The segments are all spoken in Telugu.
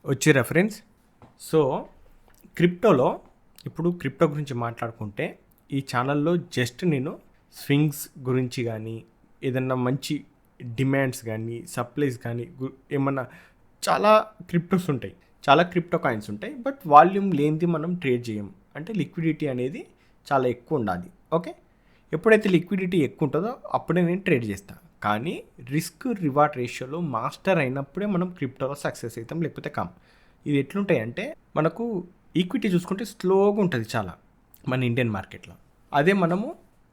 వచ్చి రెఫరెన్స్. సో క్రిప్టోలో ఇప్పుడు క్రిప్టో గురించి మాట్లాడుకుంటే ఈ ఛానల్లో జస్ట్ నేను స్వింగ్స్ గురించి కానీ ఏదన్నా మంచి డిమాండ్స్ కానీ సప్లైస్ కానీ ఏమన్నా చాలా క్రిప్టోస్ ఉంటాయి, చాలా క్రిప్టో కాయిన్స్ ఉంటాయి. బట్ వాల్యూమ్ లేనిది మనం ట్రేడ్ చేయం. అంటే లిక్విడిటీ అనేది చాలా ఎక్కువ ఉండాలి. ఓకే, ఎప్పుడైతే లిక్విడిటీ ఎక్కువ ఉంటుందో అప్పుడే నేను ట్రేడ్ చేస్తాను. కానీ రిస్క్ రివార్డ్ రేషియోలో మాస్టర్ అయినప్పుడే మనం క్రిప్టోలో సక్సెస్ అవుతాం, లేకపోతే కామ్. ఇది ఎట్లుంటాయి అంటే మనకు ఈక్విటీ చూసుకుంటే స్లోగా ఉంటుంది చాలా మన ఇండియన్ మార్కెట్లో. అదే మనము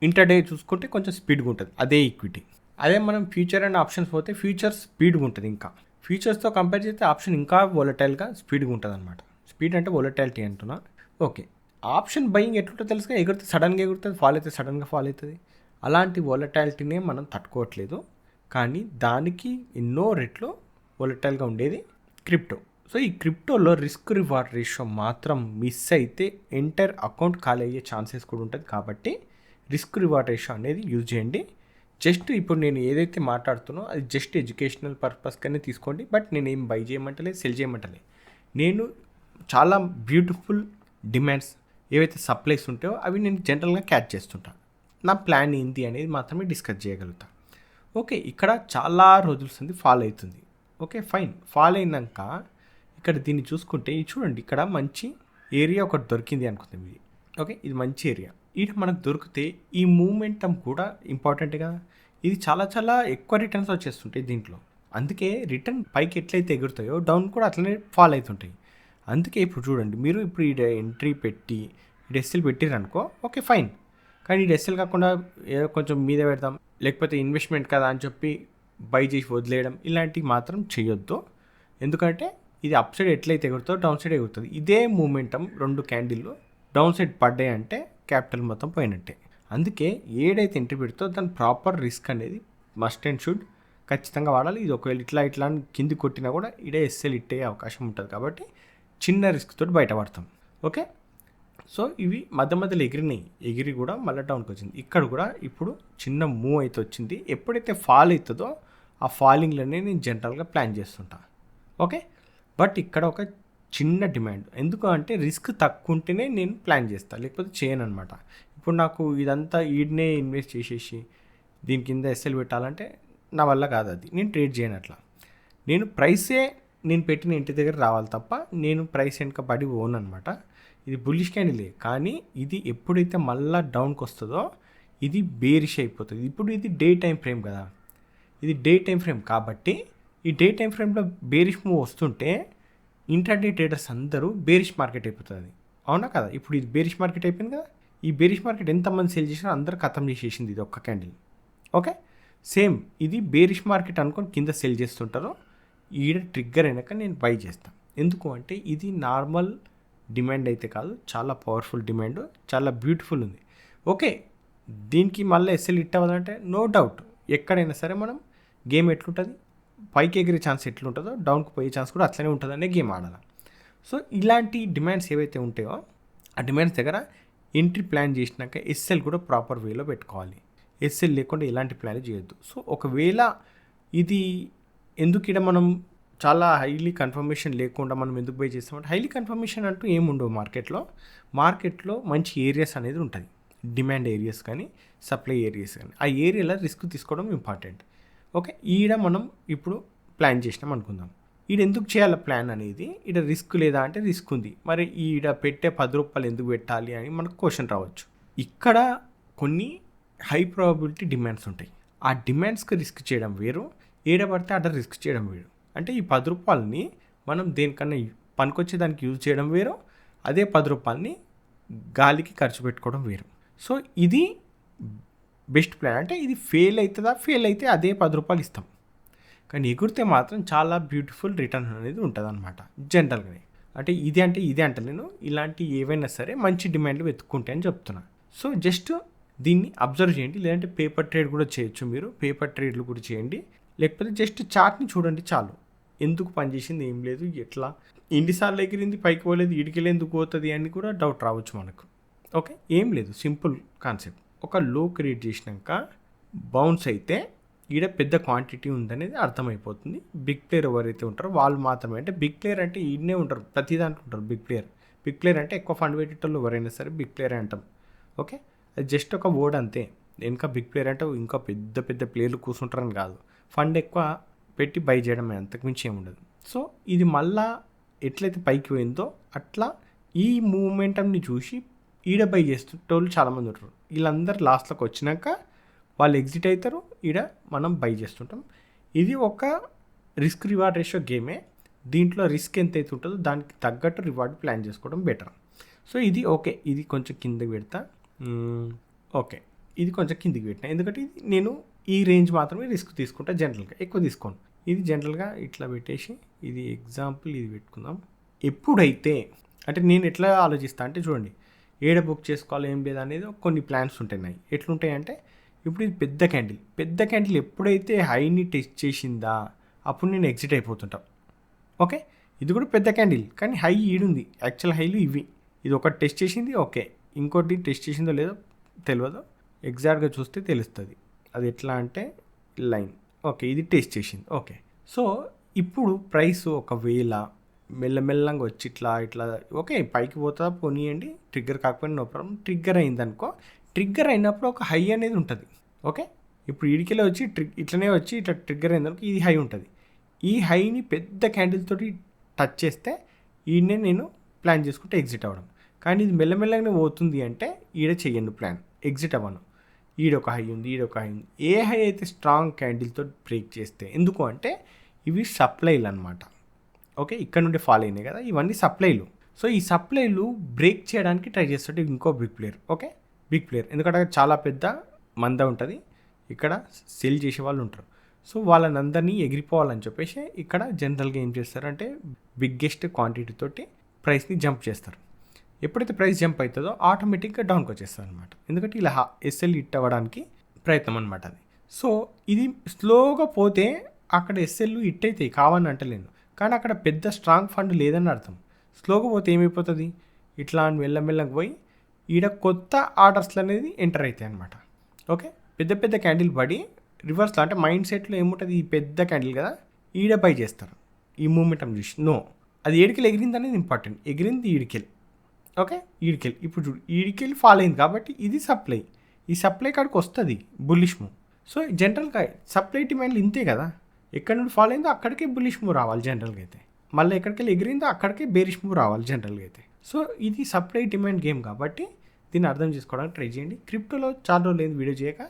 ఇంటర్డే చూసుకుంటే కొంచెం స్పీడ్గా ఉంటుంది అదే ఈక్విటీ. అదే మనం ఫ్యూచర్ అండ్ ఆప్షన్స్ పోతే ఫ్యూచర్ స్పీడ్గా ఉంటుంది. ఇంకా ఫ్యూచర్స్తో కంపేర్ చేస్తే ఆప్షన్ ఇంకా వోలటైల్గా స్పీడ్గా ఉంటుంది అనమాట. స్పీడ్ అంటే వోలటాలిటీ అంటున్నా. ఓకే, ఆప్షన్ బయింగ్ ఎట్లుంటుందో తెలుసుగా, ఎగురితే సడన్గా ఎగురుతుంది, ఫాల్ అయితే సడన్గా ఫాల్ అవుతుంది. అలాంటి వోలటాలిటీనే మనం తట్టుకోవట్లేదు. కానీ దానికి ఎన్నో రెట్లు వోలటైల్గా ఉండేది క్రిప్టో. సో ఈ క్రిప్టోలో రిస్క్ రివార్డ్ రేషియో మాత్రం మిస్ అయితే ఎంటైర్ అకౌంట్ ఖాళీ అయ్యే ఛాన్సెస్ కూడా ఉంటుంది. కాబట్టి రిస్క్ రివార్డ్ రేషియో అనేది యూజ్ చేయండి. జస్ట్ ఇప్పుడు నేను ఏదైతే మాట్లాడుతున్నో అది జస్ట్ ఎడ్యుకేషనల్ పర్పస్గానే తీసుకోండి. బట్ నేను ఏం బై చేయమంటలే, సెల్ చేయమంటలే. నేను చాలా బ్యూటిఫుల్ డిమాండ్స్ ఏవైతే సప్లైస్ ఉంటాయో అవి నేను జనరల్గా క్యాచ్ చేస్తుంటాను. నా ప్లాన్ ఏంటి అనేది మాత్రమే డిస్కస్ చేయగలుగుతా. ఓకే, ఇక్కడ చాలా రోజుల సంది ఫాల్ అవుతుంది. ఓకే ఫైన్, ఫాల్ అయినాక ఇక్కడ దీన్ని చూసుకుంటే ఇది చూడండి, ఇక్కడ మంచి ఏరియా ఒకటి దొరికింది అనుకుందాం. ఇది ఓకే, ఇది మంచి ఏరియా. ఇది మనకు దొరికితే ఈ మూమెంటం కూడా ఇంపార్టెంట్గా ఇది చాలా చాలా ఎక్కువ రిటర్న్స్ వచ్చేస్తుంటాయి దీంట్లో. అందుకే రిటర్న్ పైకి ఎట్లయితే ఎగురుతాయో డౌన్ కూడా అట్లనే ఫాల్ అవుతుంటాయి. అందుకే ఇప్పుడు చూడండి, మీరు ఇప్పుడు ఈ ఎంట్రీ పెట్టి ఈ ఎస్ఎల్ పెట్టిరనుకో ఓకే ఫైన్. కానీ ఈ ఎస్ఎల్ కాకుండా ఏదో కొంచెం మీద పెడదాం, లేకపోతే ఇన్వెస్ట్మెంట్ కదా అని చెప్పి బై చేసి వదిలేయడం ఇలాంటివి మాత్రం చేయొద్దు. ఎందుకంటే ఇది అప్ సైడ్ ఎట్లయితే ఎగురుతుందో డౌన్ సైడ్ ఎగురుతుంది. ఇదే మూమెంటం 2 క్యాండిల్లో డౌన్ సైడ్ పడ్డాయి అంటే క్యాపిటల్ మొత్తం పోయినట్టే. అందుకే ఏడైతే ఎంట్రీ పెడుతుందో దాని ప్రాపర్ రిస్క్ అనేది మస్ట్ అండ్ షుడ్ ఖచ్చితంగా వాడాలి. ఇది ఒకవేళ ఇట్లా కింది కొట్టినా కూడా ఇడే ఎస్ఎల్ ఇట్టే అవకాశం ఉంటుంది. కాబట్టి చిన్న రిస్క్ తోటి బయటపడతాం. ఓకే, సో ఇవి మధ్య మధ్యలో ఎగిరి కూడా మళ్ళీ డౌన్కి వచ్చింది. ఇక్కడ కూడా ఇప్పుడు చిన్న మూవ్ అయితే వచ్చింది. ఎప్పుడైతే ఫాల్ అవుతుందో ఆ ఫాలింగ్లోనే నేను జనరల్గా ప్లాన్ చేస్తుంటా. ఓకే, బట్ ఇక్కడ ఒక చిన్న డిమాండ్. ఎందుకు అంటే రిస్క్ తక్కువ ఉంటేనే నేను ప్లాన్ చేస్తాను, లేకపోతే చేయను అనమాట. ఇప్పుడు నాకు ఇదంతా ఈడనే ఇన్వెస్ట్ చేసేసి దీని కింద ఎస్ఎల్ పెట్టాలంటే నా వల్ల కాదు, అది నేను ట్రేడ్ చేయను. అట్లా నేను పెట్టిన ఇంటి దగ్గర రావాలి తప్ప నేను ప్రైస్ వెనక పడి ఓన్ అనమాట. ఇది బుల్లిష్ క్యాండిలే, కానీ ఇది ఎప్పుడైతే మళ్ళీ డౌన్కి వస్తుందో ఇది బేరిష్ అయిపోతుంది. ఇప్పుడు ఇది డే టైం ఫ్రేమ్ కదా, ఇది డే టైం ఫ్రేమ్ కాబట్టి ఈ డే టైం ఫ్రేమ్లో బేరిష్ మూవ్ వస్తుంటే ఇంటర్డే ట్రేడర్స్ అందరూ బేరిష్ మార్కెట్ అయిపోతుంది. అవునా కదా, ఇప్పుడు ఇది బేరిష్ మార్కెట్ అయిపోయింది కదా. ఈ బేరిష్ మార్కెట్ ఎంతమంది సెల్ చేసినా అందరూ ఖతం చేసేసింది ఇది ఒక్క క్యాండిల్. ఓకే, సేమ్ ఇది బేరిష్ మార్కెట్ అనుకొని కింద సెల్ చేస్తుంటారో ఈడ ట్రిగ్గర్ అయినాక నేను బై చేస్తాను. ఎందుకు అంటే ఇది నార్మల్ డిమాండ్ అయితే కాదు, చాలా పవర్ఫుల్ డిమాండ్, చాలా బ్యూటిఫుల్ ఉంది. ఓకే, దీనికి మళ్ళీ ఎస్ఎల్ హిట్ అవ్వాలంటే నో డౌట్ ఎక్కడైనా సరే మనం గేమ్ ఎట్లుంటుంది, పైకి ఎగిరే ఛాన్స్ ఎట్లుంటుందో డౌన్కి పోయే ఛాన్స్ కూడా అట్లనే ఉంటుందనే గేమ్ ఆడాలి. సో ఇలాంటి డిమాండ్స్ ఏవైతే ఉంటాయో ఆ డిమాండ్స్ దగ్గర ఎంట్రీ ప్లాన్ చేసినాక ఎస్ఎల్ కూడా ప్రాపర్ వేలో పెట్టుకోవాలి. ఎస్ఎల్ లేకుండా ఎలాంటి ప్లాన్ చేయొద్దు. సో ఒకవేళ ఇది ఎందుకు ఇక్కడ మనం చాలా హైలీ కన్ఫర్మేషన్ లేకుండా మనం ఎందుకు బై చేస్తామంటే హైలీ కన్ఫర్మేషన్ అంటూ ఏముండవు మార్కెట్లో మంచి ఏరియాస్ అనేది ఉంటుంది, డిమాండ్ ఏరియాస్ కానీ సప్లై ఏరియాస్ కానీ. ఆ ఏరియాలో రిస్క్ తీసుకోవడం ఇంపార్టెంట్. ఓకే, ఈడ మనం ఇప్పుడు ప్లాన్ చేసినాం అనుకుందాం. ఈడ ఎందుకు చేయాలి ప్లాన్ అనేది, ఈడ రిస్క్ లేదా అంటే రిస్క్ ఉంది, మరి ఈడ పెట్టే 10 రూపాయలు ఎందుకు పెట్టాలి అని మనకు క్వశ్చన్ రావచ్చు. ఇక్కడ కొన్ని హై ప్రాబబిలిటీ డిమాండ్స్ ఉంటాయి. ఆ డిమాండ్స్కి రిస్క్ చేయడం వేరు, ఏడ పడితే అక్కడ రిస్క్ చేయడం వేరు. అంటే ఈ 10 రూపాయలని మనం దేనికన్నా పనికొచ్చే దానికి యూజ్ చేయడం వేరు, అదే 10 రూపాయలని గాలికి ఖర్చు పెట్టుకోవడం వేరు. సో ఇది బెస్ట్ ప్లాన్. అంటే ఇది ఫెయిల్ అవుతుందా, ఫెయిల్ అయితే అదే 10 రూపాయలు ఇస్తాం, కానీ ఎగురితే మాత్రం చాలా బ్యూటిఫుల్ రిటర్న్ అనేది ఉంటుంది అనమాట జనరల్గానే. అంటే ఇదే అంటే నేను ఇలాంటి ఏవైనా సరే మంచి డిమాండ్లు వెతుక్కుంటే అని చెప్తున్నా. సో జస్ట్ దీన్ని అబ్జర్వ్ చేయండి, లేదంటే పేపర్ ట్రేడ్ కూడా చేయొచ్చు, మీరు పేపర్ ట్రేడ్లు కూడా చేయండి, లేకపోతే జస్ట్ చార్ట్ని చూడండి చాలు. ఎందుకు పనిచేసింది ఏం లేదు, ఎట్లా ఎన్నిసార్లు ఎగిరింది పైకి పోలేదు, ఇడికెళ్ళి ఎందుకు పోతుంది అని కూడా డౌట్ రావచ్చు మనకు. ఓకే, ఏం లేదు, సింపుల్ కాన్సెప్ట్. ఒక లో క్రియేట్ చేసినాక బౌన్స్ అయితే ఈడ పెద్ద క్వాంటిటీ ఉందనేది అర్థమైపోతుంది. బిగ్ ప్లేయర్ ఎవరైతే ఉంటారో వాళ్ళు మాత్రమే, అంటే బిగ్ ప్లేయర్ అంటే ఈడనే ఉంటారు, ప్రతి దాంట్లో ఉంటారు బిగ్ ప్లేయర్. బిగ్ ప్లేయర్ అంటే ఎక్కువ ఫండ్ పెట్టేటోళ్ళు ఎవరైనా సరే బిగ్ ప్లేయర్ అంటాం. ఓకే, అది జస్ట్ ఒక వర్డ్ అంతే. ఇంకా బిగ్ ప్లేయర్ అంటే ఇంకా పెద్ద పెద్ద ప్లేయర్లు కూర్చుంటారని కాదు, ఫండ్ ఎక్కువ పెట్టి బై చేయడమే, అంతకుమించి ఏముండదు. సో ఇది మళ్ళా ఎట్లయితే పైకి పోయిందో అట్లా ఈ మూమెంటంని చూసి ఈడ బై చేసేటోళ్ళు చాలామంది ఉంటారు. వీళ్ళందరూ లాస్ట్లోకి వచ్చినాక వాళ్ళు ఎగ్జిట్ అవుతారు, ఈడ మనం బై చేస్తుంటాం. ఇది ఒక రిస్క్ రివార్డ్ రేషియో గేమే. దీంట్లో రిస్క్ ఎంత అయితే ఉంటుందో దానికి తగ్గట్టు రివార్డ్ ప్లాన్ చేసుకోవడం బెటర్. సో ఇది ఓకే, ఇది కొంచెం కిందకి పెడతా. ఓకే, ఇది కొంచెం కిందికి పెట్టినా, ఎందుకంటే ఇది నేను ఈ రేంజ్ మాత్రమే రిస్క్ తీసుకుంటా, జనరల్గా ఎక్కువ తీసుకోను. ఇది జనరల్గా ఇట్లా పెట్టేసి ఇది ఎగ్జాంపుల్ ఇది పెట్టుకుందాం. ఎప్పుడైతే అంటే నేను ఎట్లా ఆలోచిస్తా అంటే చూడండి, ఏడ బుక్ చేసుకోవాలి ఏం లేదు అనేది కొన్ని ప్లాన్స్ ఉంటాయి. ఎట్లుంటాయి అంటే ఇప్పుడు ఇది పెద్ద క్యాండిల్ ఎప్పుడైతే హైని టెస్ట్ చేసిందా అప్పుడు నేను ఎగ్జిట్ అయిపోతుంటా. ఓకే, ఇది కూడా పెద్ద క్యాండిల్ కానీ హై ఈడుంది, యాక్చువల్ హైలు ఇవి. ఇది ఒకటి టెస్ట్ చేసింది, ఓకే, ఇంకోటి టెస్ట్ చేసిందో లేదో తెలియదు, ఎగ్జాక్ట్గా చూస్తే తెలుస్తుంది. అది ఎట్లా అంటే లైన్, ఓకే, ఇది టెస్ట్ చేసింది. ఓకే, సో ఇప్పుడు ప్రైస్ ఒకవేళ మెల్లమెల్లంగా వచ్చి ఇట్లా ఓకే పైకి పోతుందా పోనీయండి, ట్రిగ్గర్ కాకపోయినా నో ప్రాబ్లం. ట్రిగ్గర్ అయిందనుకో, ట్రిగ్గర్ అయినప్పుడు ఒక హై అనేది ఉంటుంది. ఓకే, ఇప్పుడు ఈడికెళ్ళి వచ్చి ఇట్లనే వచ్చి ఇట్లా ట్రిగ్గర్ అయిందనుకో ఇది హై ఉంటుంది. ఈ హైని పెద్ద క్యాండిల్ తోటి టచ్ చేస్తే ఈయనే నేను ప్లాన్ చేసుకుంటే ఎగ్జిట్ అవ్వడం. కానీ ఇది మెల్లమెల్లగానే పోతుంది అంటే ఈడ చెయ్యండి ప్లాన్, ఎగ్జిట్ అవ్వను. ఈడొక హై ఉంది, ఈడొక హై ఉంది. ఏ హై అయితే స్ట్రాంగ్ క్యాండిల్తో బ్రేక్ చేస్తే, ఎందుకు అంటే ఇవి సప్లైలు అనమాట. ఓకే, ఇక్కడ నుండి ఫాలో అయినాయి కదా, ఇవన్నీ సప్లైలు. సో ఈ సప్లైలు బ్రేక్ చేయడానికి ట్రై చేస్తుంటే ఇంకో big player. Okay, big player ఎందుకంటే చాలా పెద్ద మంద ఉంటుంది, ఇక్కడ సెల్ చేసే వాళ్ళు ఉంటారు. సో వాళ్ళని అందరినీ ఎగిరిపోవాలని చెప్పేసి ఇక్కడ జనరల్గా ఏం చేస్తారంటే బిగ్గెస్ట్ క్వాంటిటీ తోటి ప్రైస్ని జంప్ చేస్తారు. ఎప్పుడైతే ప్రైస్ జంప్ అవుతుందో ఆటోమేటిక్గా డౌన్కి వచ్చేస్తారు అనమాట, ఎందుకంటే ఇలా ఎస్ఎల్ హిట్ అవ్వడానికి ప్రయత్నం అనమాట అది. సో ఇది స్లోగా పోతే అక్కడ ఎస్ఎల్ హిట్ అవుతాయి కావాలని అంటలేను, కానీ అక్కడ పెద్ద స్ట్రాంగ్ ఫండ్ లేదని అర్థం. స్లోగా పోతే ఏమైపోతుంది, ఇట్లా మెల్లమెల్లగా పోయి ఈడ కొత్త ఆర్డర్స్లు అనేది ఎంటర్ అవుతాయి అనమాట. ఓకే, పెద్ద పెద్ద క్యాండిల్ పడి రివర్స్లో అంటే మైండ్ సెట్లో ఏముంటుంది, ఈ పెద్ద క్యాండిల్ కదా ఈడ బై చేస్తారు ఈ మూమెంటం చూసి. నో, అది ఏడికెళ్ళి ఎగిరింది అనేది ఇంపార్టెంట్, ఎగిరింది ఈడికెళ్ళి. ఓకే, ఈడికెళ్ళి ఇప్పుడు చూడు ఈడికెళ్ళి ఫాలో అయింది కాబట్టి ఇది సప్లై, ఈ సప్లై కాడికి వస్తుంది బుల్లిష్ మూవ్. సో జనరల్గా సప్లై డిమాండ్లు ఇంతే కదా, ఎక్కడి నుండి ఫాలో అయిందో అక్కడికే బుల్లిష్ మూవ్ రావాలి జనరల్గా అయితే, మళ్ళీ ఎక్కడికెళ్ళి ఎగిరిందో అక్కడికే బేరిష్ మూవ్ రావాలి జనరల్గా అయితే. సో ఇది సప్లై డిమాండ్ గేమ్ కాబట్టి దీన్ని అర్థం చేసుకోవడానికి ట్రై చేయండి. క్రిప్టోలో చాలా రోజులు లేదు వీడియో చేయక,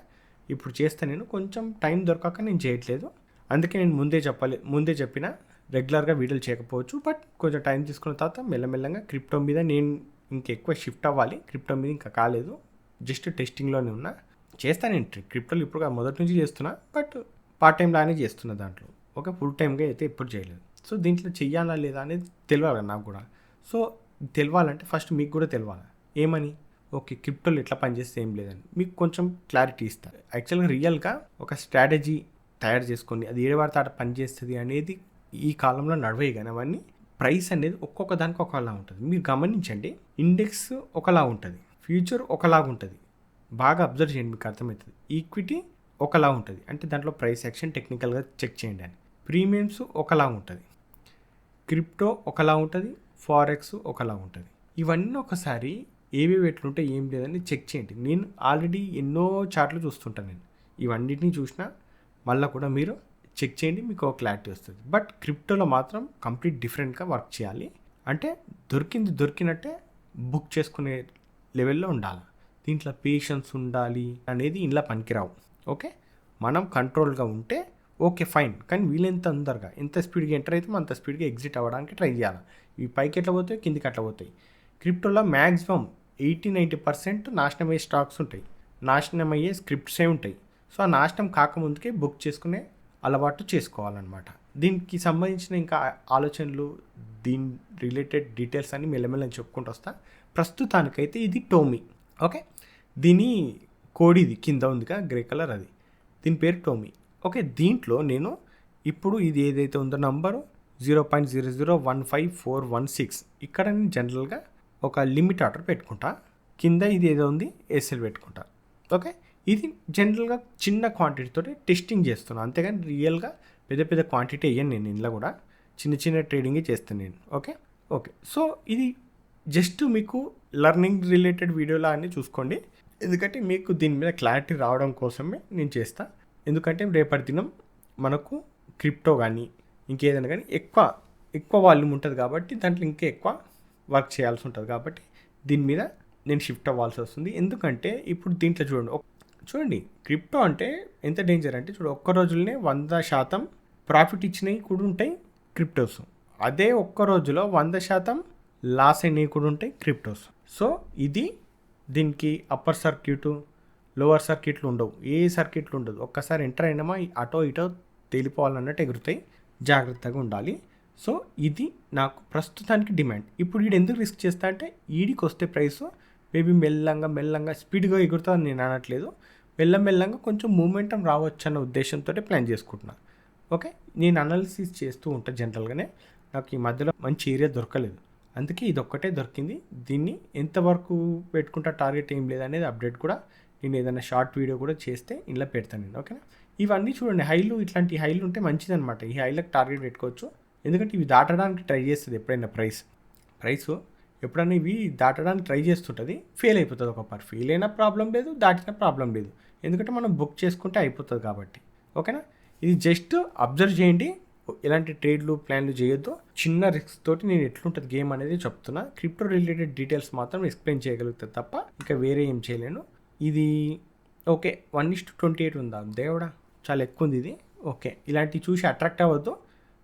ఇప్పుడు చేస్తే నేను కొంచెం టైం దొరకక నేను చేయట్లేదు, అందుకే నేను ముందే చెప్పిన రెగ్యులర్గా వీడియోలు చేయకపోవచ్చు, బట్ కొంచెం టైం తీసుకున్న తర్వాత మెల్లమెల్లగా క్రిప్టో మీద నేను ఇంకెక్కువ షిఫ్ట్ అవ్వాలి. క్రిప్టో మీద ఇంకా కాలేదు, జస్ట్ టెస్టింగ్లోనే ఉన్నా. చేస్తాను నేను క్రిప్టోలు ఇప్పుడు మొదటి నుంచి చేస్తున్నా, బట్ పార్ట్ టైం లానే చేస్తున్నా దాంట్లో. ఓకే, ఫుల్ టైంగా అయితే ఎప్పుడు చేయలేదు. సో దీంట్లో చెయ్యాలా లేదా అనేది తెలియాలి నాకు కూడా. సో తెలియాలంటే ఫస్ట్ మీకు కూడా తెలియాలి ఏమని, ఓకే క్రిప్టోలు ఎట్లా పనిచేస్తే ఏం లేదని మీకు కొంచెం క్లారిటీ ఇస్తారు. యాక్చువల్గా రియల్గా ఒక స్ట్రాటజీ తయారు చేసుకొని అది ఏడవాడితే ఆట పనిచేస్తుంది అనేది ఈ కాలంలో నడవయి. కానీ అవన్నీ ప్రైస్ అనేది ఒక్కొక్క దానికి ఒకలా ఉంటుంది. మీరు గమనించండి, ఇండెక్స్ ఒకలా ఉంటుంది, ఫ్యూచర్ ఒకలాగా ఉంటుంది, బాగా అబ్జర్వ్ చేయండి మీకు అర్థమవుతుంది. ఈక్విటీ ఒకలా ఉంటుంది, అంటే దాంట్లో ప్రైస్ యాక్షన్ టెక్నికల్గా చెక్ చేయండి అని. ప్రీమియమ్స్ ఒకలా ఉంటుంది, క్రిప్టో ఒకలా ఉంటుంది, ఫారెక్స్ ఒకలా ఉంటుంది. ఇవన్నీ ఒకసారి ఏవేవి ఎట్లుంటే ఏం లేదని చెక్ చేయండి. నేను ఆల్రెడీ ఎన్నో చార్ట్లు చూస్తుంటాను, నేను ఇవన్నిటిని చూసినా మళ్ళీ కూడా మీరు చెక్ చేయండి, మీకు ఒక క్లారిటీ వస్తుంది. బట్ క్రిప్టోలో మాత్రం కంప్లీట్ డిఫరెంట్గా వర్క్ చేయాలి. అంటే దొరికినట్టే బుక్ చేసుకునే లెవెల్లో ఉండాలి. దీంట్లో పేషెన్స్ ఉండాలి అనేది ఇలా పనికిరావు. ఓకే, మనం కంట్రోల్గా ఉంటే ఓకే ఫైన్, కానీ వీలెంత తొందరగా ఎంత స్పీడ్గా ఎంటర్ అయితే అంత స్పీడ్గా ఎగ్జిట్ అవ్వడానికి ట్రై చేయాలి. ఇవి పైకి ఎట్లా పోతాయి కిందికి అట్లా పోతాయి. క్రిప్టోలో మ్యాక్సిమం 80-90% నాశనమయ్యే స్టాక్స్ ఉంటాయి, నాశనమయ్యే స్క్రిప్ట్సే ఉంటాయి. సో ఆ నాశనం కాకముందుకే బుక్ చేసుకునే అలవాటు చేసుకోవాలన్నమాట. దీనికి సంబంధించిన ఇంకా ఆలోచనలు, దీని రిలేటెడ్ డీటెయిల్స్ అన్ని మెల్లమెల్లని చెప్పుకుంటూ వస్తా. ప్రస్తుతానికైతే ఇది టోమీ. ఓకే, దీని కోడ్ ఇది కింద ఉందిగా గ్రే కలర్, అది దీని పేరు టోమీ. ఓకే, దీంట్లో నేను ఇప్పుడు ఇది ఏదైతే ఉందో నంబరు 0.0015416, ఇక్కడ నేను జనరల్గా ఒక లిమిట్ ఆర్డర్ పెట్టుకుంటా, కింద ఇది ఏదో ఉంది ఎస్ఎల్ పెట్టుకుంటా. ఓకే, ఇది జనరల్గా చిన్న క్వాంటిటీతో టెస్టింగ్ చేస్తున్నాను, అంతేగాని రియల్గా పెద్ద పెద్ద క్వాంటిటీ అయ్యాను నేను ఇంట్లో కూడా, చిన్న చిన్న ట్రేడింగే చేస్తాను నేను. ఓకే ఓకే సో ఇది జస్ట్ మీకు లెర్నింగ్ రిలేటెడ్ వీడియోలా అని చూసుకోండి, ఎందుకంటే మీకు దీని మీద క్లారిటీ రావడం కోసమే నేను చేస్తా. ఎందుకంటే రేపటి దినం మనకు క్రిప్టో కానీ ఇంకేదైనా కానీ ఎక్కువ వాల్యూమ్ ఉంటుంది కాబట్టి దాంట్లో ఇంకా ఎక్కువ వర్క్ చేయాల్సి ఉంటుంది, కాబట్టి దీని మీద నేను షిఫ్ట్ అవ్వాల్సి వస్తుంది. ఎందుకంటే ఇప్పుడు దీంట్లో చూడండి క్రిప్టో అంటే ఎంత డేంజర్ అంటే ఒక్క రోజులోనే 100% ప్రాఫిట్ ఇచ్చినవి కూడా ఉంటాయి క్రిప్టోస్, అదే ఒక్క రోజులో 100% లాస్ అయినవి కూడా ఉంటాయి క్రిప్టోస్. సో ఇది దీనికి అప్పర్ సర్క్యూటు లోవర్ సర్క్యూట్లు ఉండవు, ఏ సర్క్యూట్లు ఉండదు, ఒక్కసారి ఎంటర్ అయినామా అటో ఇటో తేలిపోవాలన్నట్టు ఎగురుతాయి, జాగ్రత్తగా ఉండాలి. సో ఇది నాకు ప్రస్తుతానికి డిమాండ్. ఇప్పుడు వీడు ఎందుకు రిస్క్ చేస్తా అంటే వీడికి వస్తే ప్రైస్ మేబీ మెల్లంగా స్పీడ్గా ఎగురుతుందని నేను అనట్లేదు, మెల్లగా కొంచెం మూమెంటం రావచ్చు అన్న ఉద్దేశంతో ప్లాన్ చేసుకుంటున్నాను. ఓకే నేను అనాలిసిస్ చేస్తూ ఉంటాను జనరల్గానే, నాకు ఈ మధ్యలో మంచి ఏరియా దొరకలేదు, అందుకే ఇది ఒక్కటే దొరికింది. దీన్ని ఎంతవరకు పెట్టుకుంటా టార్గెట్ ఏం లేదనేది అప్డేట్ కూడా నేను ఏదైనా షార్ట్ వీడియో కూడా చేస్తే ఇంట్లో పెడతాను నేను. ఓకేనా ఇవన్నీ చూడండి, హైలు ఇట్లాంటి హైలు ఉంటే మంచిదన్నమాట, ఈ హైలకు టార్గెట్ పెట్టుకోవచ్చు, ఎందుకంటే ఇవి దాటడానికి ట్రై చేస్తుంది ఎప్పుడైనా ప్రైస్ ఎప్పుడైనా ఇవి దాటడానికి ట్రై చేస్తుంటుంది, ఫెయిల్ అయిపోతుంది, ఒకసారి ఫెయిల్ అయినా ప్రాబ్లం లేదు, దాటినా ప్రాబ్లం లేదు, ఎందుకంటే మనం బుక్ చేసుకుంటే అయిపోతుంది కాబట్టి. ఓకేనా ఇది జస్ట్ అబ్జర్వ్ చేయండి, ఎలాంటి ట్రేడ్లు ప్లాన్లు చేయొద్దు, చిన్న రిస్క్ తోటి నేను ఎట్లుంటుంది గేమ్ అనేది చెప్తున్నా, క్రిప్టో రిలేటెడ్ డీటెయిల్స్ మాత్రం ఎక్స్ప్లెయిన్ చేయగలుగుతుంది తప్ప ఇంకా వేరే ఏం చేయలేను. ఇది ఓకే 1:28 ఉందా దేవుడా, చాలా ఎక్కువ ఉంది ఇది. ఓకే ఇలాంటివి చూసి అట్రాక్ట్ అవ్వద్దు,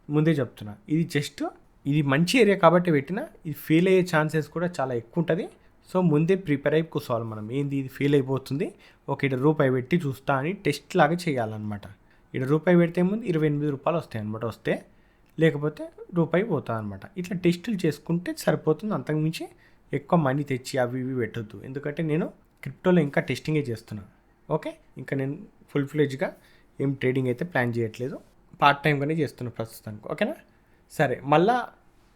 ముందే చెప్తున్నా, ఇది జస్ట్ ఇది మంచి ఏరియా కాబట్టి పెట్టినా, ఇది ఫెయిల్ అయ్యే ఛాన్సెస్ కూడా చాలా ఎక్కువ ఉంటుంది. సో ముందే ప్రిపేర్ అయి కూర్చోవాలి మనం, ఏంది ఇది ఫెయిల్ అయిపోతుంది, ఓకే ఇక్కడ రూపాయి పెట్టి చూస్తా అని టెస్ట్ లాగా చేయాలన్నమాట. ఇక్కడ రూపాయి పెడితే ముందు 28 రూపాయలు వస్తాయి అనమాట, వస్తే లేకపోతే రూపాయి పోతుంది అనమాట. ఇట్లా టెస్టులు చేసుకుంటే సరిపోతుంది, అంతకుమించి ఎక్కువ మనీ తెచ్చి అవి ఇవి పెట్టొద్దు, ఎందుకంటే నేను క్రిప్టోలో ఇంకా టెస్టింగే చేస్తున్నాను. ఓకే ఇంకా నేను ఫుల్ ఫ్లెడ్జ్గా ఏం ట్రేడింగ్ అయితే ప్లాన్ చేయట్లేదు, పార్ట్ టైంగానే చేస్తున్నాను ప్రస్తుతానికి. ఓకేనా సరే మళ్ళీ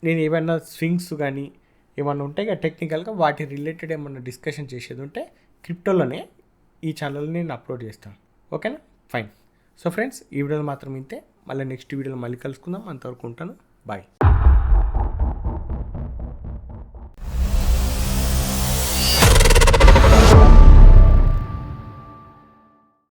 నేను ఏమైనా స్వింగ్స్ కానీ ఏమన్నా ఉంటాయి కదా టెక్నికల్గా, వాటి రిలేటెడ్ ఏమన్నా డిస్కషన్ చేసేది ఉంటే క్రిప్టోలోనే ఈ ఛానల్ని నేను అప్లోడ్ చేస్తాను. ఓకేనా ఫైన్. సో ఫ్రెండ్స్ ఈ వీడియోలో మాత్రం ఇంతే, మళ్ళీ నెక్స్ట్ వీడియోలో మళ్ళీ కలుసుకుందాం, అంతవరకు ఉంటాను, బాయ్.